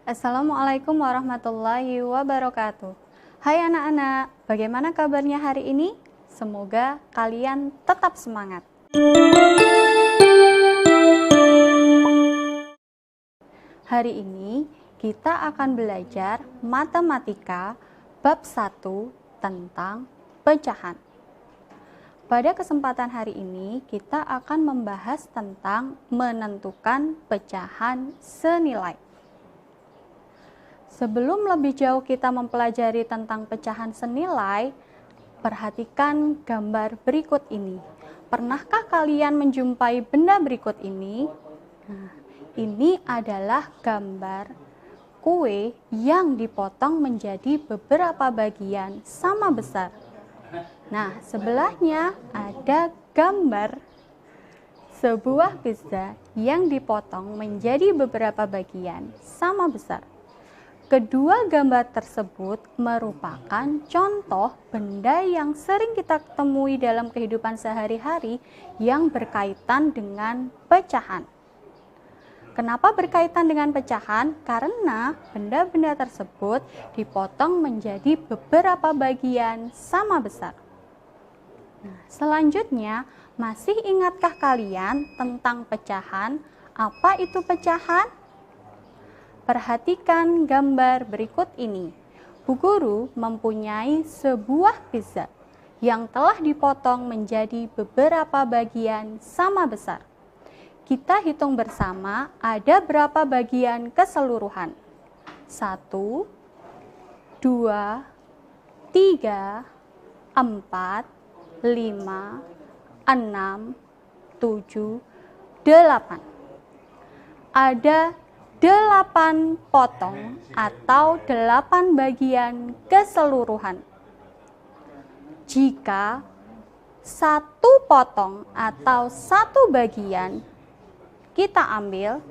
Assalamualaikum warahmatullahi wabarakatuh. Hai anak-anak, bagaimana kabarnya hari ini? Semoga kalian tetap semangat. Hari ini kita akan belajar matematika bab 1 tentang pecahan. Pada kesempatan hari ini kita akan membahas tentang menentukan pecahan senilai. Sebelum lebih jauh kita mempelajari tentang pecahan senilai, perhatikan gambar berikut ini. Pernahkah kalian menjumpai benda berikut ini? Nah, ini adalah gambar kue yang dipotong menjadi beberapa bagian sama besar. Nah, sebelahnya ada gambar sebuah pizza yang dipotong menjadi beberapa bagian sama besar. Kedua gambar tersebut merupakan contoh benda yang sering kita temui dalam kehidupan sehari-hari yang berkaitan dengan pecahan. Kenapa berkaitan dengan pecahan? Karena benda-benda tersebut dipotong menjadi beberapa bagian sama besar. Nah, selanjutnya, masih ingatkah kalian tentang pecahan? Apa itu pecahan? Perhatikan gambar berikut ini. Bu Guru mempunyai sebuah pizza yang telah dipotong menjadi beberapa bagian sama besar. Kita hitung bersama ada berapa bagian keseluruhan. 1, 2, 3, 4, 5, 6, 7, 8. Ada 8 potong atau 8 bagian keseluruhan. Jika 1 potong atau 1 bagian kita ambil,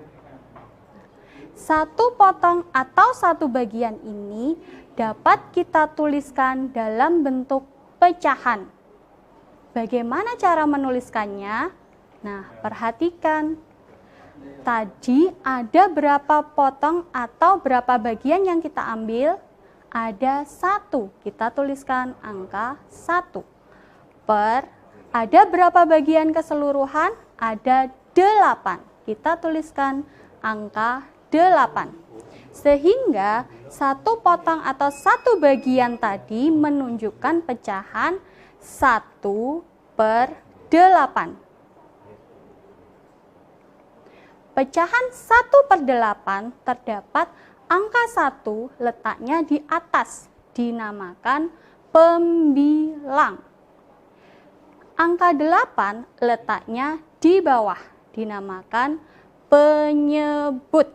1 potong atau 1 bagian ini dapat kita tuliskan dalam bentuk pecahan. Bagaimana cara menuliskannya? Nah, perhatikan. Tadi ada berapa potong atau berapa bagian yang kita ambil? Ada 1. Kita tuliskan angka 1. Per, ada berapa bagian keseluruhan? Ada 8. Kita tuliskan angka 8. Sehingga 1 potong atau 1 bagian tadi menunjukkan pecahan 1/8. Pecahan 1/8 terdapat angka 1 letaknya di atas, dinamakan pembilang. Angka 8 letaknya di bawah, dinamakan penyebut.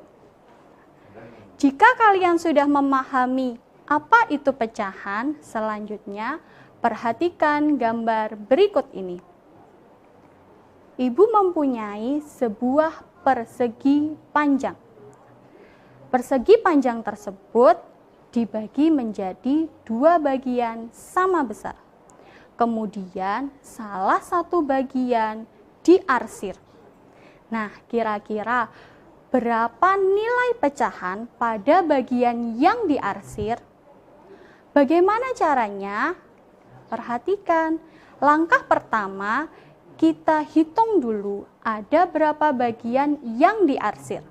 Jika kalian sudah memahami apa itu pecahan, selanjutnya perhatikan gambar berikut ini. Ibu mempunyai sebuah persegi panjang. Persegi panjang tersebut dibagi menjadi 2 bagian sama besar. Kemudian salah satu bagian diarsir. Nah, kira-kira berapa nilai pecahan pada bagian yang diarsir? Bagaimana caranya? Perhatikan, langkah pertama kita hitung dulu ada berapa bagian yang diarsir.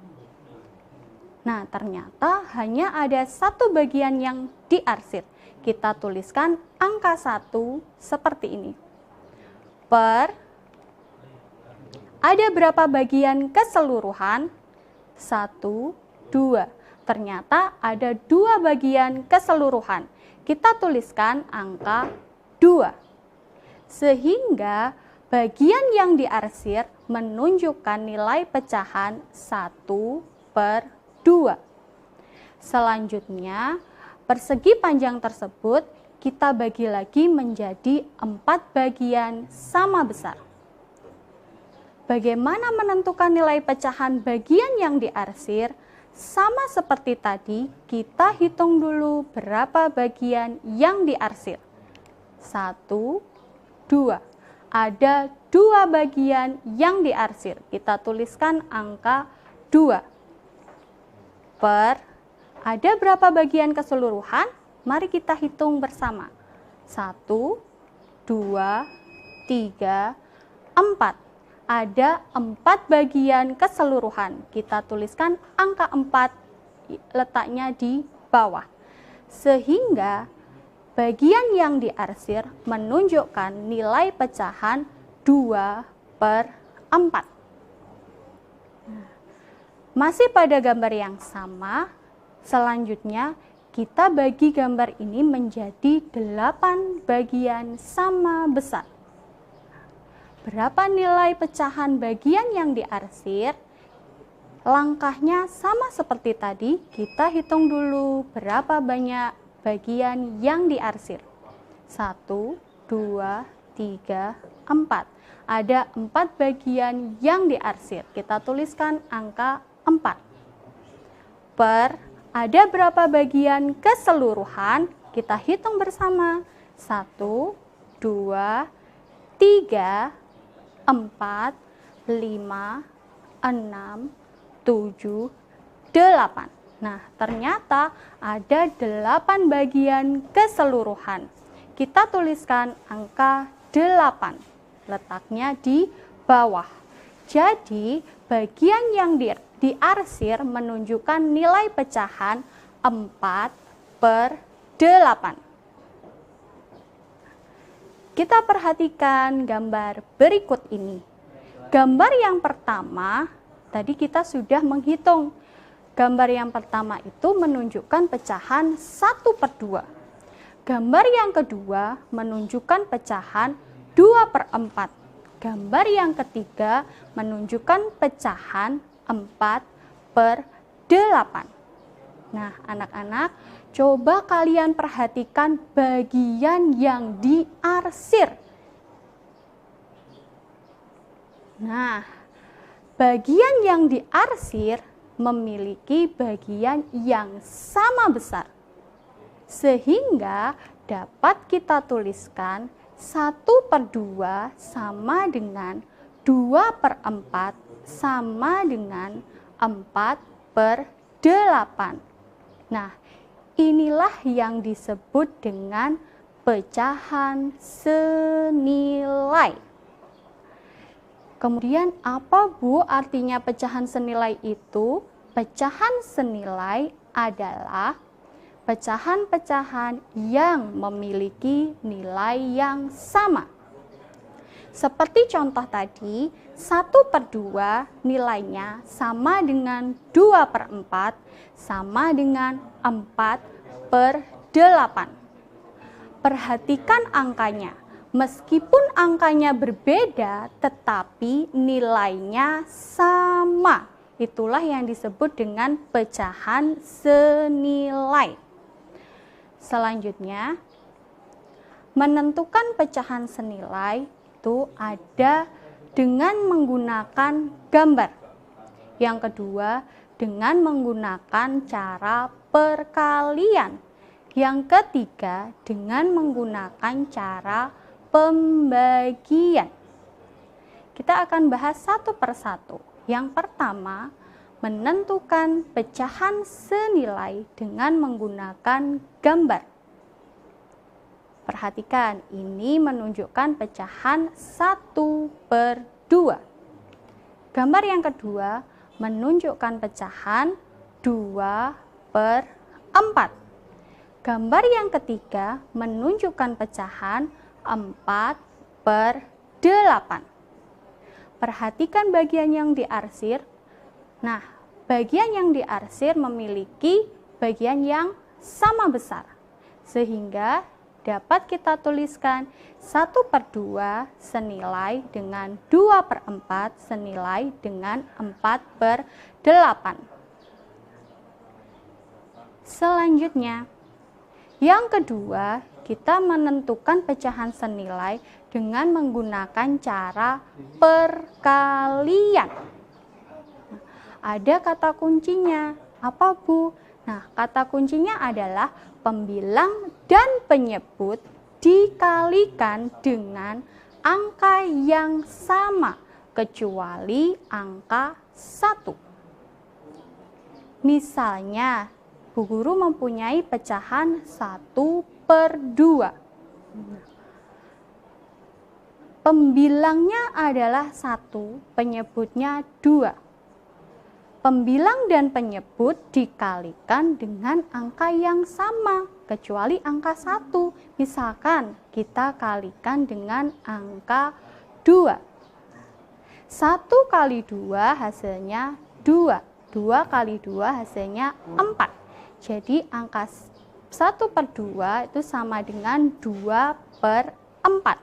Nah, ternyata hanya ada 1 bagian yang diarsir. Kita tuliskan angka 1 seperti ini. Per, ada berapa bagian keseluruhan? 1, 2. Ternyata ada 2 bagian keseluruhan. Kita tuliskan angka 2. Sehingga bagian yang diarsir menunjukkan nilai pecahan 1/2. Selanjutnya, persegi panjang tersebut kita bagi lagi menjadi 4 bagian sama besar. Bagaimana menentukan nilai pecahan bagian yang diarsir? Sama seperti tadi, kita hitung dulu berapa bagian yang diarsir. 1, 2. Ada 2 bagian yang diarsir. Kita tuliskan angka 2. Per Ada berapa bagian keseluruhan? Mari kita hitung bersama. 1, 2, 3, 4. Ada 4 bagian keseluruhan. Kita tuliskan angka 4 letaknya di bawah. Sehingga bagian yang diarsir menunjukkan nilai pecahan 2/4. Masih pada gambar yang sama, selanjutnya kita bagi gambar ini menjadi 8 bagian sama besar. Berapa nilai pecahan bagian yang diarsir? Langkahnya sama seperti tadi, kita hitung dulu berapa banyak bagian yang diarsir. 1, 2, 3, 4. Ada 4 bagian yang diarsir. Kita tuliskan angka 4. Ada berapa bagian keseluruhan? Kita hitung bersama. 1, 2, 3, 4, 5, 6, 7, 8. Nah, ternyata ada 8 bagian keseluruhan. Kita tuliskan angka 8. Letaknya di bawah. Jadi, bagian yang diarsir menunjukkan nilai pecahan 4/8. Kita perhatikan gambar berikut ini. Gambar yang pertama, tadi kita sudah menghitung. Gambar yang pertama itu menunjukkan pecahan 1/2. Gambar yang kedua menunjukkan pecahan 2/4. Gambar yang ketiga menunjukkan pecahan 4/8. Nah, anak-anak, coba kalian perhatikan bagian yang diarsir. Nah, bagian yang diarsir memiliki bagian yang sama besar. Sehingga dapat kita tuliskan 1/2 sama dengan 2/4 sama dengan 4/8. Nah, inilah yang disebut dengan pecahan senilai. Kemudian apa, Bu, artinya pecahan senilai itu? Pecahan senilai adalah pecahan-pecahan yang memiliki nilai yang sama. Seperti contoh tadi, 1/2 nilainya sama dengan 2/4 sama dengan 4/8. Perhatikan angkanya. Meskipun angkanya berbeda, tetapi nilainya sama. Itulah yang disebut dengan pecahan senilai. Selanjutnya, menentukan pecahan senilai itu ada dengan menggunakan gambar. Yang kedua, dengan menggunakan cara perkalian. Yang ketiga, dengan menggunakan cara pembagian. Kita akan bahas satu persatu. Yang pertama, menentukan pecahan senilai dengan menggunakan gambar. Perhatikan, ini menunjukkan pecahan 1/2. Gambar yang kedua menunjukkan pecahan 2/4. Gambar yang ketiga menunjukkan pecahan 4/8. Perhatikan bagian yang diarsir. Nah, bagian yang diarsir memiliki bagian yang sama besar. Sehingga dapat kita tuliskan 1/2 senilai dengan 2/4 senilai dengan 4/8. Selanjutnya, yang kedua, kita menentukan pecahan senilai dengan menggunakan cara perkalian. Ada kata kuncinya. Apa, Bu? Nah, kata kuncinya adalah pembilang dan penyebut dikalikan dengan angka yang sama, kecuali angka 1. Misalnya, Bu Guru mempunyai pecahan 1/2. Pembilangnya adalah 1, penyebutnya 2. Pembilang dan penyebut dikalikan dengan angka yang sama, kecuali angka 1. Misalkan kita kalikan dengan angka 2. 1 kali 2 hasilnya 2. 2 kali 2 hasilnya 4. Jadi angka 1/2 itu sama dengan 2/4.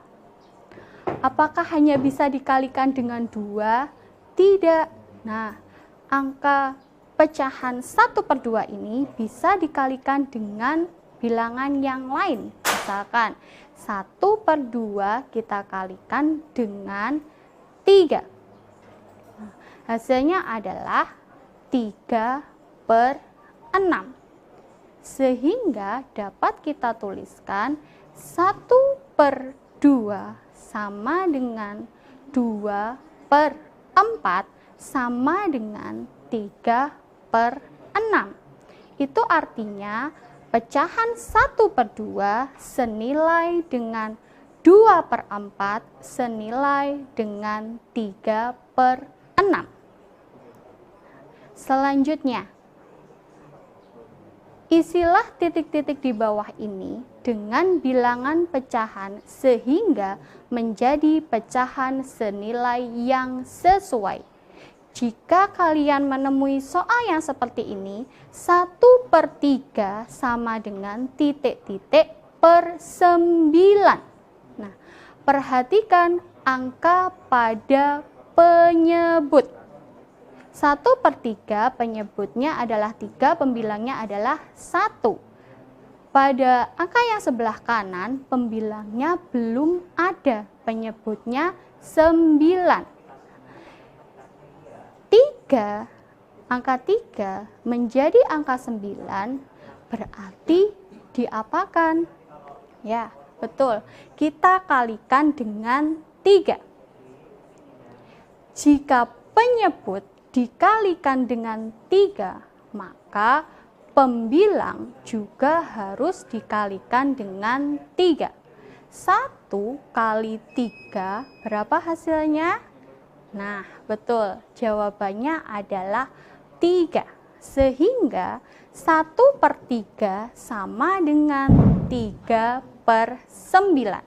Apakah hanya bisa dikalikan dengan 2? Tidak. Nah, angka pecahan 1/2 ini bisa dikalikan dengan bilangan yang lain. Misalkan 1/2 kita kalikan dengan 3. Nah, hasilnya adalah 3/6. Sehingga dapat kita tuliskan 1/2 sama dengan 2/4 sama dengan 3/6. Itu artinya pecahan 1/2 senilai dengan 2/4 senilai dengan 3/6. Selanjutnya, isilah titik-titik di bawah ini dengan bilangan pecahan sehingga menjadi pecahan senilai yang sesuai. Jika kalian menemui soal yang seperti ini, 1/3 sama dengan titik-titik per 9. Nah, perhatikan angka pada penyebut. 1/3 penyebutnya adalah 3, pembilangnya adalah 1. Pada angka yang sebelah kanan, pembilangnya belum ada, penyebutnya 9. 3, angka 3 menjadi angka 9, berarti diapakan? Ya, betul. Kita kalikan dengan 3. Jika penyebut dikalikan dengan 3, maka pembilang juga harus dikalikan dengan 3. 1 kali 3 berapa hasilnya? Nah, betul. Jawabannya adalah 3. Sehingga 1/3 sama dengan 3/9.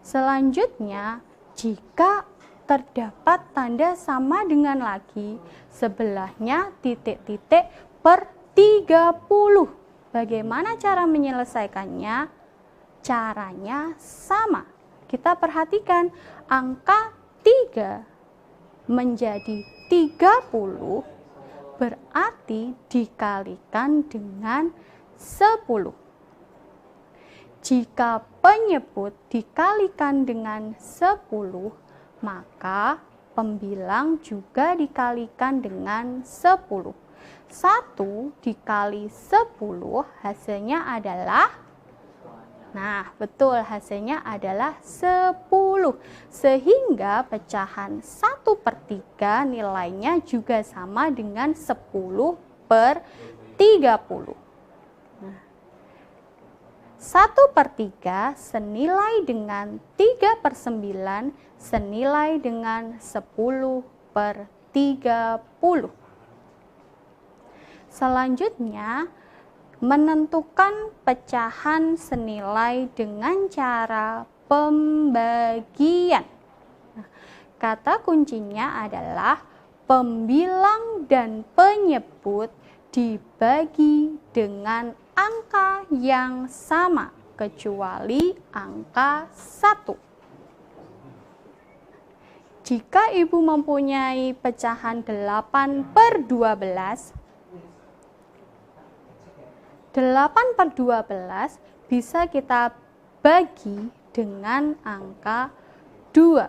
Selanjutnya, jika terdapat tanda sama dengan lagi, sebelahnya titik-titik per 30. Bagaimana cara menyelesaikannya? Caranya sama. Kita perhatikan angka 3 menjadi 30 berarti dikalikan dengan 10. Jika penyebut dikalikan dengan 10, maka pembilang juga dikalikan dengan 10. 1 dikali 10 hasilnya adalah, nah betul, hasilnya adalah 10. Sehingga pecahan 1/3 nilainya juga sama dengan 10/30. 1/3 senilai dengan 3/9 senilai dengan 10/30. Selanjutnya, menentukan pecahan senilai dengan cara pembagian. Nah, kata kuncinya adalah pembilang dan penyebut dibagi dengan angka yang sama, kecuali angka 1. Jika Ibu mempunyai pecahan 8/12, 8/12 bisa kita bagi dengan angka 2.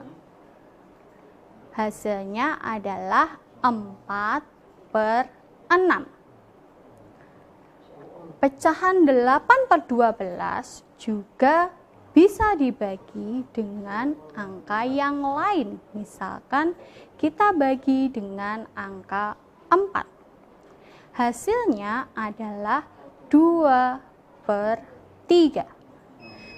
Hasilnya adalah 4/6. Pecahan 8/12 juga bisa dibagi dengan angka yang lain. Misalkan kita bagi dengan angka 4. Hasilnya adalah 2/3.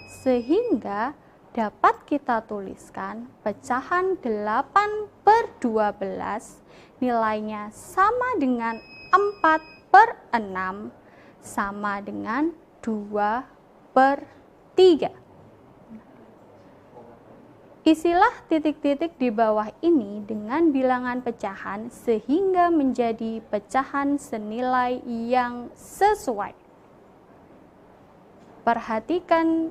Sehingga dapat kita tuliskan pecahan 8/12 nilainya sama dengan 4/6 sama dengan 2/3. Isilah titik-titik di bawah ini dengan bilangan pecahan sehingga menjadi pecahan senilai yang sesuai. Perhatikan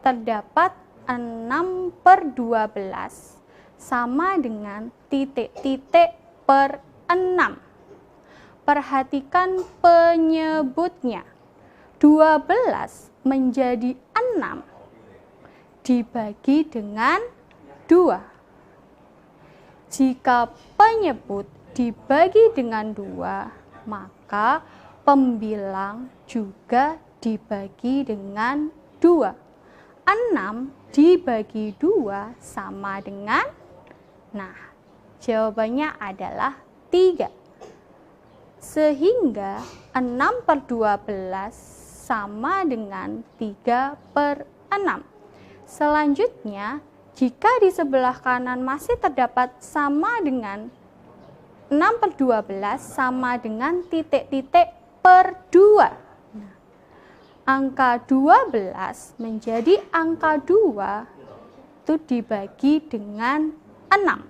terdapat 6/12 sama dengan titik-titik per 6. Perhatikan penyebutnya. 12 menjadi 6 dibagi dengan 2. Jika penyebut dibagi dengan 2, maka pembilang juga dibagi dengan 2. 6 dibagi 2 sama dengan, jawabannya adalah 3. Sehingga 6/12 sama dengan 3/6. Selanjutnya, jika di sebelah kanan masih terdapat sama dengan 6/12 sama dengan titik-titik per 2. Angka 12 menjadi angka 2 itu dibagi dengan 6.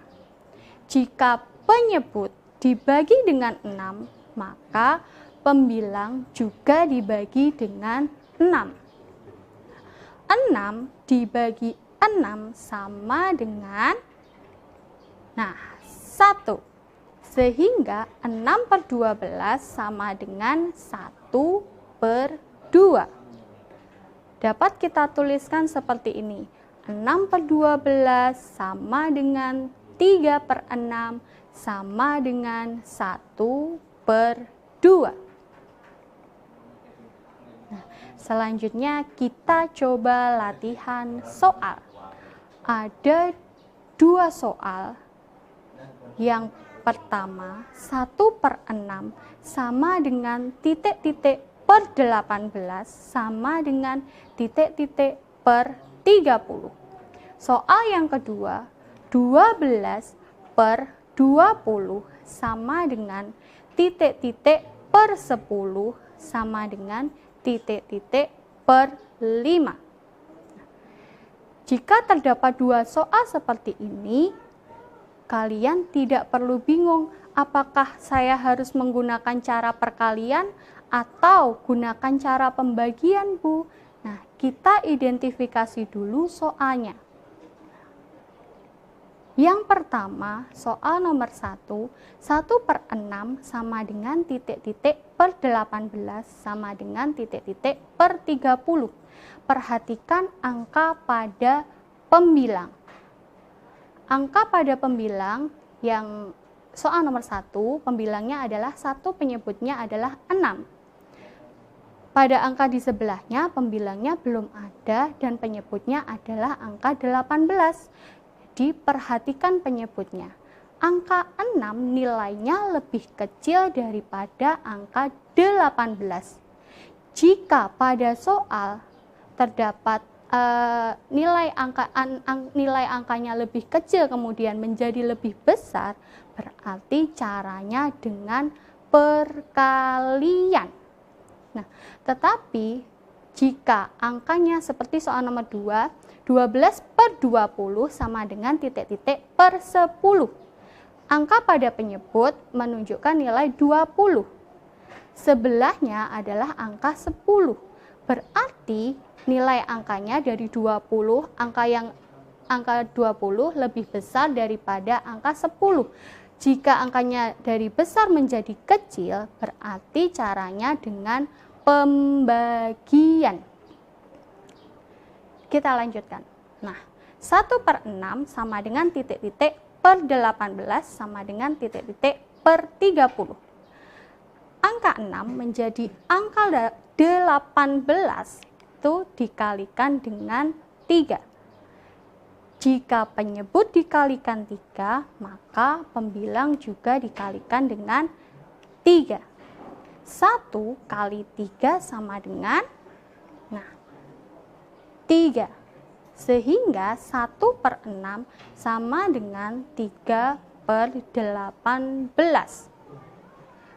Jika penyebut dibagi dengan 6, maka pembilang juga dibagi dengan 6. 6 dibagi 6 sama dengan 1. Sehingga 6/12 sama dengan 1/2. Dapat kita tuliskan seperti ini. 6/12 sama dengan 3/6 sama dengan 1/2. Selanjutnya kita coba latihan soal. Ada 2 soal. Yang pertama, 1/6 sama dengan titik-titik per 18 sama dengan titik-titik per 30. Soal yang kedua, 12/20 sama dengan titik-titik per 10 sama dengan titik-titik per 5. Jika terdapat 2 soal seperti ini, kalian tidak perlu bingung apakah saya harus menggunakan cara perkalian atau gunakan cara pembagian, Bu. Kita identifikasi dulu soalnya. Yang pertama, soal nomor 1, 1/6 sama dengan titik-titik per 18 sama dengan titik-titik per 30. Perhatikan angka pada pembilang. Angka pada pembilang yang soal nomor 1, pembilangnya adalah 1, penyebutnya adalah 6. Pada angka di sebelahnya, pembilangnya belum ada dan penyebutnya adalah angka 18. Diperhatikan penyebutnya. Angka 6 nilainya lebih kecil daripada angka 18. Jika pada soal terdapat nilai angkanya lebih kecil kemudian menjadi lebih besar, berarti caranya dengan perkalian. Tetapi jika angkanya seperti soal nomor 2, 12/20 sama dengan titik-titik per 10. Angka pada penyebut menunjukkan nilai 20. Sebelahnya adalah angka 10. Berarti nilai angkanya dari 20, angka 20 lebih besar daripada angka 10. Jika angkanya dari besar menjadi kecil, berarti caranya dengan pembagian. Kita lanjutkan. 1/6 sama dengan titik-titik per 18 sama dengan titik-titik per 30. Angka 6 menjadi angka 18 itu dikalikan dengan 3. Jika penyebut dikalikan 3, maka pembilang juga dikalikan dengan 3. 1 kali 3 sama dengan 3. Sehingga 1/6 sama dengan 3/18.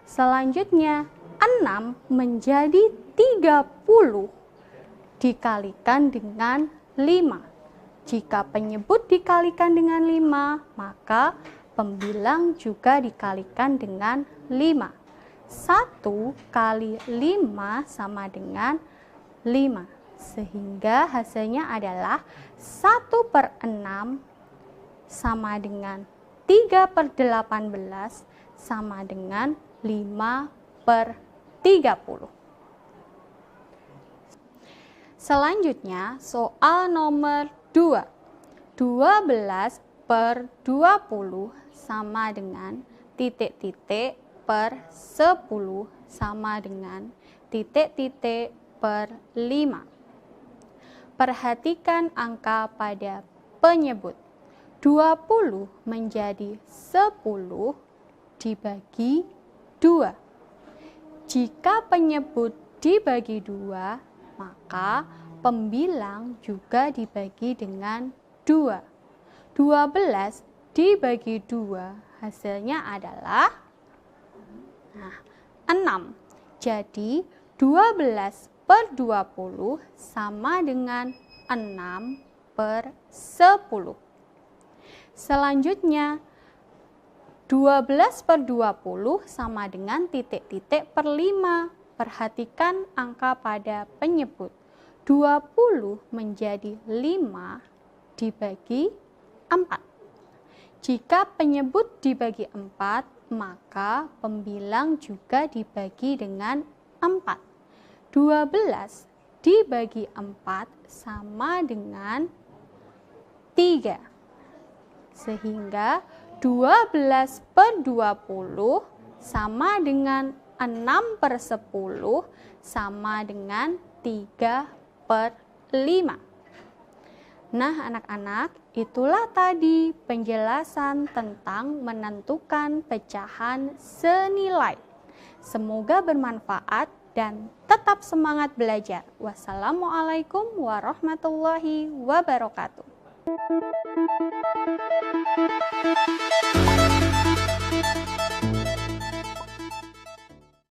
Selanjutnya 6 menjadi 30 dikalikan dengan 5. Jika penyebut dikalikan dengan 5, maka pembilang juga dikalikan dengan 5. 1 kali 5 sama dengan 5. Sehingga hasilnya adalah 1/6 sama dengan 3/18 sama dengan 5/30. Selanjutnya soal nomor 2. 12/20 sama dengan titik-titik per 10 sama dengan titik-titik per 5. Perhatikan angka pada penyebut. 20 menjadi 10 dibagi 2. Jika penyebut dibagi 2, maka pembilang juga dibagi dengan 2. 12 dibagi 2 hasilnya adalah 6. Jadi 12/20 sama dengan 6/10. Selanjutnya 12/20 sama dengan titik-titik per 5. Perhatikan angka pada penyebut. 20 menjadi 5 dibagi 4. Jika penyebut dibagi 4, maka pembilang juga dibagi dengan 4. 12 dibagi 4 sama dengan 3. Sehingga 12/20 sama dengan 6/10 sama dengan 3/5. Nah, anak-anak, itulah tadi penjelasan tentang menentukan pecahan senilai. Semoga bermanfaat dan tetap semangat belajar. Wassalamualaikum warahmatullahi wabarakatuh.